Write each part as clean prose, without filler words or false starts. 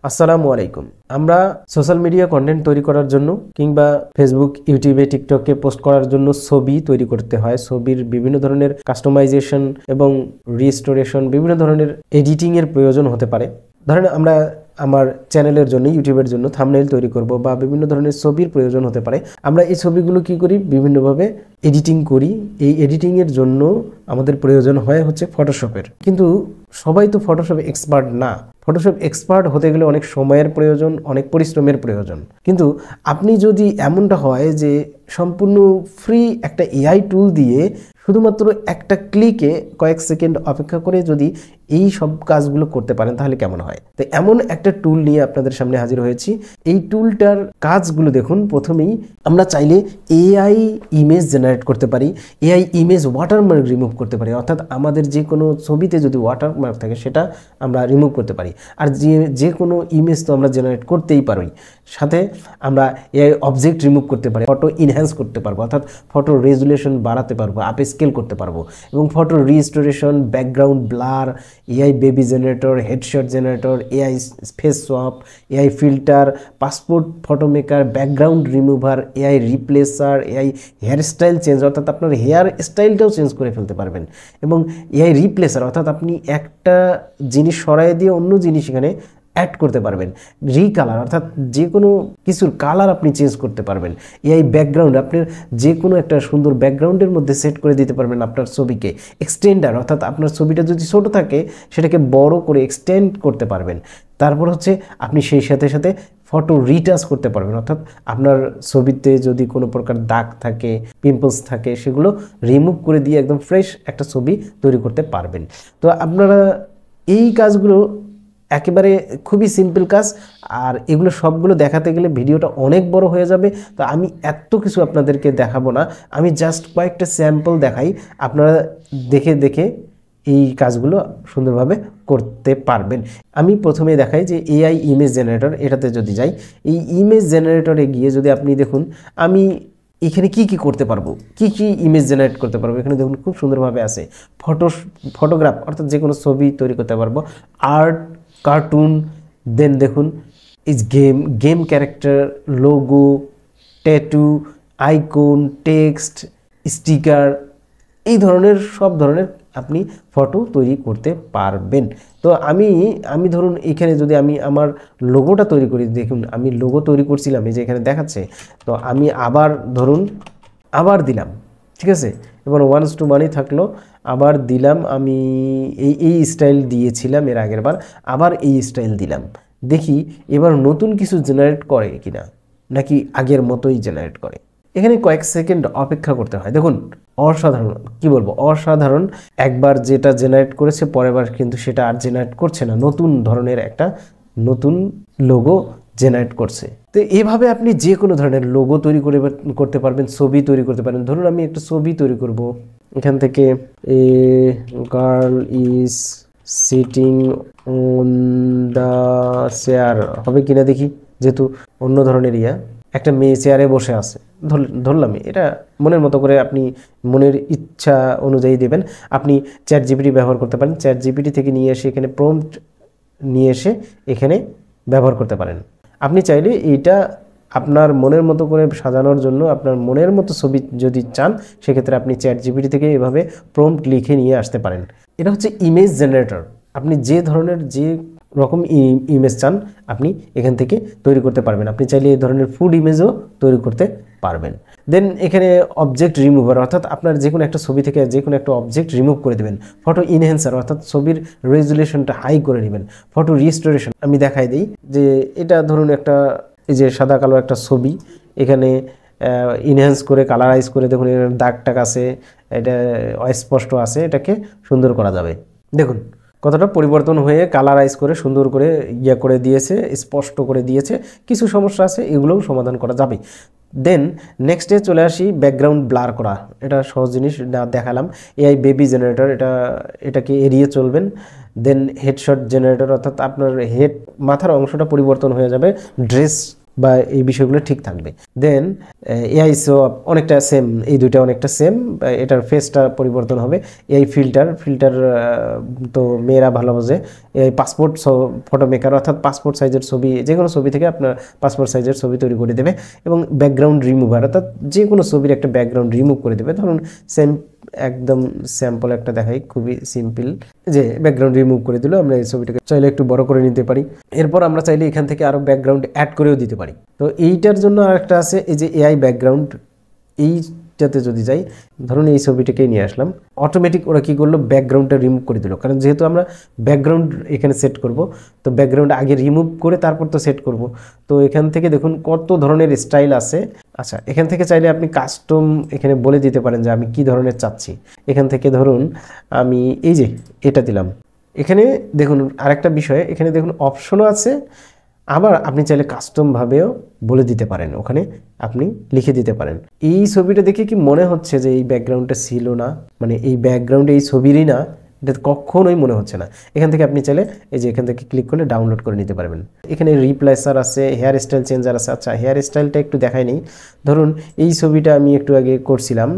আসসালামু আলাইকুম। আমরা সোশ্যাল মিডিয়া কন্টেন্ট তৈরি করার জন্য কিংবা ফেসবুক, ইউটিউবে, টিকটকে পোস্ট করার জন্য ছবি তৈরি করতে হয়। ছবির বিভিন্ন ধরনের কাস্টমাইজেশন এবং রিস্টোরেশন, বিভিন্ন ধরনের এডিটিং এর প্রয়োজন হতে পারে। ধরেন আমরা আমার চ্যানেলের জন্য, ইউটিউবের জন্য থাম্বনেইল তৈরি করব বা বিভিন্ন ধরনের ছবির প্রয়োজন হতে পারে। আমরা এই ছবিগুলো কি করি, বিভিন্নভাবে এডিটিং করি। এই এডিটিং এর জন্য আমাদের প্রয়োজন হয় হচ্ছে ফটোশপের। কিন্তু সবাই তো ফটোশপ এক্সপার্ট না। ফটোশপ এক্সপার্ট হতে গেলে অনেক সময়ের প্রয়োজন, অনেক পরিশ্রমের প্রয়োজন। কিন্তু আপনি যদি এমনটা হয় যে সম্পূর্ণ ফ্রি একটা এআই টুল দিয়ে শুধুমাত্র একটা ক্লিকে কয়েক সেকেন্ড অপেক্ষা করে যদি এই সব কাজগুলো করতে পারেন তাহলে কেমন হয়। তো এমন একটা টুল নিয়ে আপনাদের সামনে হাজির হয়েছি। এই টুলটার কাজগুলো দেখুন। প্রথমেই আমরা চাইলে এআই ইমেজ জেনারেট করতে পারি, এআই ইমেজ ওয়াটারমার্ক রিমুভ করতে পারি। অর্থাৎ আমাদের যে কোনো ছবিতে যদি ওয়াটারমার্ক থাকে সেটা আমরা রিমুভ করতে পারি। আর যে কোনো ইমেজ তো আমরা জেনারেট করতেই পারি। সাথে আমরা এআই অবজেক্ট রিমুভ করতে পারি, ফটো ইনহ্যান্স করতে পারবো, অর্থাৎ ফটো রেজুলেশন বাড়াতে পারবো, আপ স্কেল করতে পারবো, এবং photo restoration, background blur, AI baby generator, headshot generator, AI face swap, AI filter, passport photo maker, background remover, AI replacer, AI hair style change, অর্থাৎ আপনার হেয়ার স্টাইলটাও চেঞ্জ করে ফেলতে পারবেন, এবং এআই রিপ্লেসার, অর্থাৎ আপনি একটা জিনিস সরাই দিয়ে অন্য জিনিস এখানে অ্যাড করতে পারবেন। রিকালার, অর্থাৎ যে কোনো কিছুর কালার আপনি চেঞ্জ করতে পারবেন। এআই ব্যাকগ্রাউন্ড, আপনার যে কোনো একটা সুন্দর ব্যাকগ্রাউন্ডের মধ্যে সেট করে দিতে পারবেন আপনার ছবিকে। এক্সটেন্ডার, অর্থাৎ আপনার ছবিটা যদি ছোট থাকে সেটাকে বড় করে এক্সটেন্ড করতে পারবেন। তারপর হচ্ছে আপনি সেই সাথে সাথে ফটো রিটাচ করতে পারবেন, অর্থাৎ আপনার ছবিতে যদি কোনো প্রকার দাগ থাকে, পিম্পলস থাকে, সেগুলো রিমুভ করে দিয়ে একদম ফ্রেশ একটা ছবি তৈরি করতে পারবেন। তো আপনারা এই কাজগুলো একেবারে খুবই সিম্পল কাজ, আর এগুলো সবগুলো দেখাতে গেলে ভিডিওটা অনেক বড় হয়ে যাবে। তো আমি এত কিছু আপনাদেরকে দেখাবো না, আমি জাস্ট কয়েকটা স্যাম্পল দেখাই, আপনারা দেখে দেখে এই কাজগুলো সুন্দরভাবে করতে পারবেন। আমি প্রথমে দেখাই যে এআই ইমেজ জেনারেটর, এটাতে যদি যাই, এই ইমেজ জেনারেটরে গিয়ে যদি আপনি দেখুন আমি এখানে কি কি করতে পারবো, কি কি ইমেজ জেনারেট করতে পারবো। এখানে দেখুন খুব সুন্দরভাবে আছে ফটোগ্রাফ, অর্থাৎ যে কোনো ছবি তৈরি করতে পারবো, আর্ট, কার্টুন, দেন দেখুন is game character, logo, tattoo, icon, text, sticker, এই ধরনের সব ধরনের আপনি ফটো তৈরি করতে পারবেন। তো আমি ধরুন এখানে যদি আমি আমার লোগোটা তৈরি করি, দেখুন আমি লোগো তৈরি করছিলাম, এই যে এখানে দেখাচ্ছে। তো আমি আবার দিলাম, ঠিক আছে, এবার 1:1 থাকলো, আবার দিলাম। আমি এই স্টাইল দিয়েছিলাম এর আগের বার, আবার এই স্টাইল দিলাম। দেখি এবার নতুন কিছু জেনারেট করে কিনা, নাকি আগের মতোই জেনারেট করে। এখানে কয়েক সেকেন্ড অপেক্ষা করতে হয়। দেখুন অসাধারণ, কি বলবো, অসাধারণ। একবার যেটা জেনারেট করেছে পরের বার কিন্তু সেটা আর জেনারেট করছে না, নতুন ধরনের একটা নতুন লোগো জেনারেট করছে। তো এইভাবে আপনি যে কোনো ধরনের লোগো তৈরি করতে পারবেন, ছবি তৈরি করতে পারেন। ধরুন আমি একটা ছবি তৈরি করব, এখান থেকে a girl is sitting on the chair হবে কিনা দেখি, যেহেতু অন্য ধরনের একটা মেয়ে চেয়ারে বসে আছে ধরলাম। এটা মনের মতো করে আপনি মনের ইচ্ছা অনুযায়ী দেবেন। আপনি চ্যাট জিপিটি ব্যবহার করতে পারেন, চ্যাট জিপিটি থেকে নিয়ে এসে এখানে প্রম্পট নিয়ে এসে এখানে ব্যবহার করতে পারেন। আপনি চাইলে এইটা আপনার মনের মতো করে সাজানোর জন্য, আপনার মনের মতো ছবি যদি চান, সেক্ষেত্রে আপনি চ্যাট জিপিটি থেকে এভাবে প্রম্পট লিখে নিয়ে আসতে পারেন। এটা হচ্ছে ইমেজ জেনারেটর। আপনি যে ধরনের যে রকম ইমেজ চান আপনি এখান থেকে তৈরি করতে পারবেন। আপনি চাইলে এই ধরনের ফুড ইমেজও তৈরি করতে পারবেন। দেন এখানে অবজেক্ট রিমুভার, অর্থাৎ আপনার যে কোনো একটা ছবি থেকে যে কোনো একটা অবজেক্ট রিমুভ করে দেবেন। ফটো ইনহ্যান্সার, অর্থাৎ ছবির রেজুলেশনটা হাই করে নেবেন। ফটো রিস্টোরেশন, আমি দেখাই দিই যে এটা ধরুন একটা এই যে সাদা কালো একটা ছবি, এখানে ইনহ্যান্স করে কালারাইজ করে দেখুন এর দাগ টাগ আছে, এটা অস্পষ্ট আছে, এটাকে সুন্দর করা যাবে। দেখুন কতটা পরিবর্তন হয়ে কালারাইজ করে সুন্দর করে করে দিয়েছে, স্পষ্ট করে দিয়েছে। কিছু সমস্যা আছে, এগুলোও সমাধান করা যাবে। দেন নেক্সটে চলে আসি ব্যাকগ্রাউন্ড ব্লার করা। এটা সহজ জিনিস দেখালাম। এআই বেবি জেনারেটর, এটাকে এড়িয়ে চলবেন। দেন হেডশট জেনারেটর, অর্থাৎ আপনার মাথার অংশটা পরিবর্তন হয়ে যাবে, ড্রেস বা এই বিষয়গুলো ঠিক থাকবে। দেন এআই সোয়াপ অনেকটা সেম, এই দুইটা অনেকটা সেম, এটার ফেসটা পরিবর্তন হবে। এআই ফিল্টার তো মেয়েরা ভালো বোঝে। এই পাসপোর্ট ফটো মেকার, অর্থাৎ পাসপোর্ট সাইজের ছবি, যে কোনো ছবি থেকে আপনার পাসপোর্ট সাইজের ছবি তৈরি করে দেবে। এবং ব্যাকগ্রাউন্ড রিমুভার, অর্থাৎ যে কোনো ছবির একটা ব্যাকগ্রাউন্ড রিমুভ করে দেবে। ধরুন একদম স্যাম্পল একটা দেখাই, খুবই সিম্পল, যে ব্যাকগ্রাউন্ড রিমুভ করে দিল। আমরা এই ছবিটাকে চাইলে একটু বড় করে নিতে পারি। এরপর আমরা চাইলে এখান থেকে আরও ব্যাকগ্রাউন্ড অ্যাড করেও দিতে পারি। তো এইটার জন্য আরেকটা আছে, এই যে এআই ব্যাকগ্রাউন্ড, এইটাতে যদি যাই, ধরুন এই ছবিটাকেই নিয়ে আসলাম, অটোমেটিক ওরা কী করলো, ব্যাকগ্রাউন্ডটা রিমুভ করে দিল। কারণ যেহেতু আমরা ব্যাকগ্রাউন্ড এখানে সেট করব, তো ব্যাকগ্রাউন্ড আগে রিমুভ করে তারপর তো সেট করব। তো এখান থেকে দেখুন কত ধরনের স্টাইল আছে। আচ্ছা, এখান থেকে চাইলে আপনি কাস্টম এখানে বলে দিতে পারেন যে আমি কি ধরনের চাচ্ছি। এখান থেকে ধরুন আমি এই যে এটা দিলাম। এখানে দেখুন আরেকটা বিষয়, এখানে দেখুন অপশনও আছে, আবার আপনি চাইলে কাস্টমভাবেও বলে দিতে পারেন, ওখানে আপনি লিখে দিতে পারেন। এই ছবিটা দেখে কি মনে হচ্ছে যে এই ব্যাকগ্রাউন্ডটা ছিল না, মানে এই ব্যাকগ্রাউন্ড এই ছবিরই না, এটা কখনোই মনে হচ্ছে না। এখান থেকে আপনি চাইলে এই যে এখান থেকে ক্লিক করলে ডাউনলোড করে নিতে পারবেন। এখানে রিপ্লেসার আছে, হেয়ার স্টাইল চেঞ্জার আছে। আচ্ছা, হেয়ার স্টাইলটা একটু দেখাই নেই। ধরুন এই ছবিটা আমি একটু আগে করছিলাম,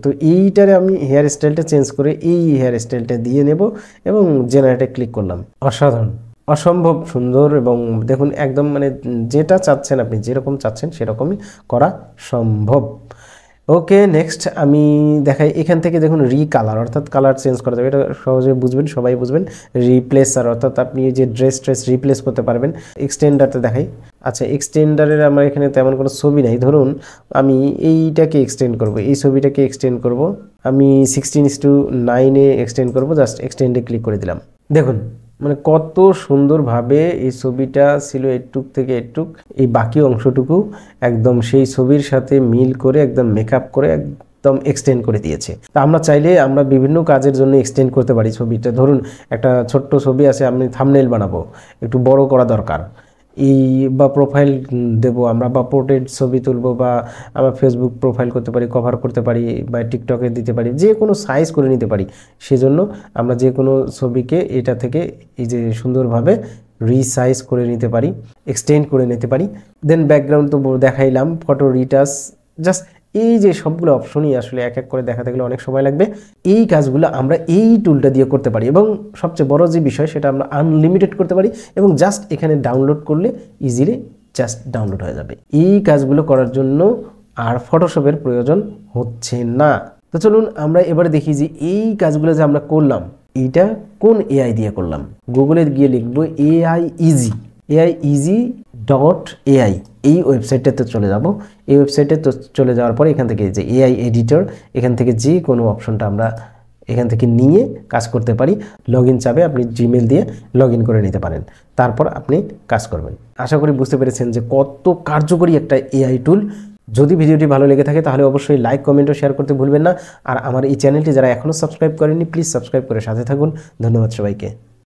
তো এইটারে আমি হেয়ার স্টাইলটা চেঞ্জ করে এই হেয়ার স্টাইলটা দিয়ে নেব এবং জেনারেটে ক্লিক করলাম। অসাধারণ, অসম্ভব সুন্দর। এবং দেখুন একদম মানে যেটা চাচ্ছেন আপনি, যেরকম চাচ্ছেন সেরকমই করা সম্ভব। ওকে, নেক্সট আমি দেখাই। এখান থেকে দেখুন রিকালার, অর্থাৎ কালার চেঞ্জ করা যাবে। এটা সহজে বুঝবেন, সবাই বুঝবেন। রিপ্লেসার, অর্থাৎ আপনি যে ড্রেস রিপ্লেস করতে পারবেন। এক্সটেন্ডারতে দেখাই। আচ্ছা, এক্সটেন্ডারের আমার এখানে তেমন কোনো ছবি নাই। ধরুন আমি এইটাকে এক্সটেন্ড করব, এই ছবিটাকে এক্সটেন্ড করব। আমি 16:9 এক্সটেন্ড করব। জাস্ট এক্সটেন্ডে ক্লিক করে দিলাম। দেখুন মানে কত সুন্দরভাবে এই ছবিটা ছিল এটুক থেকে এটুক, এই বাকি অংশটুকু একদম সেই ছবির সাথে মিল করে একদম মেকআপ করে একদম এক্সটেন্ড করে দিয়েছে। তা আমরা চাইলে আমরা বিভিন্ন কাজের জন্য এক্সটেন্ড করতে পারি ছবিটা। ধরুন একটা ছোট্ট ছবি আছে, আমি থাম্বনেইল বানাবো, একটু বড় করা দরকার, বা প্রোফাইল দেব আমরা, বা পোর্ট্রেট ছবি তুলব, বা আমরা ফেসবুক প্রোফাইল করতে পারি, কভার করতে পারি, বা টিকটকে দিতে পারি, যে কোনো সাইজ করে নিতে পারি। সেজন্য আমরা যে কোনো ছবিকে এটা থেকে এই যে সুন্দরভাবে রিসাইজ করে নিতে পারি, এক্সটেন্ড করে নিতে পারি। দেন ব্যাকগ্রাউন্ড তো দেখাইলাম, ফটো রিটাচ, জাস্ট এই যে সবগুলো অপশনই আসলে এক এক করে দেখাতে গেলে অনেক সময় লাগবে। এই কাজগুলো আমরা এই টুলটা দিয়ে করতে পারি, এবং সবচেয়ে বড় যে বিষয় সেটা আমরা আনলিমিটেড করতে পারি, এবং জাস্ট এখানে ডাউনলোড করলে ইজিলি জাস্ট ডাউনলোড হয়ে যাবে। এই কাজগুলো করার জন্য আর ফটোশপের প্রয়োজন হচ্ছে না। তো চলুন আমরা এবারে দেখি যে এই কাজগুলো যে আমরা করলাম, এইটা কোন এআই দিয়ে করলাম। গুগলে গিয়ে লিখবো AIEasy.ai, এই ওয়েবসাইটটাতে চলে যাব। এই ওয়েবসাইটে তো চলে যাওয়ার পরে এখান থেকে যে এআই এডিটর, এখান থেকে যে কোনো অপশনটা আমরা এখান থেকে নিয়ে কাজ করতে পারি। লগইন চাবে, আপনি জিমেল দিয়ে লগইন করে নিতে পারেন, তারপর আপনি কাজ করবেন। আশা করি বুঝতে পেরেছেন যে কত কার্যকরী একটা এআই টুল। যদি ভিডিওটি ভালো লেগে থাকে তাহলে অবশ্যই লাইক, কমেন্ট ও শেয়ার করতে ভুলবেন না। আর আমার এই চ্যানেলটি যারা এখনও সাবস্ক্রাইব করেননি, প্লিজ সাবস্ক্রাইব করে সাথে থাকুন। ধন্যবাদ সবাইকে।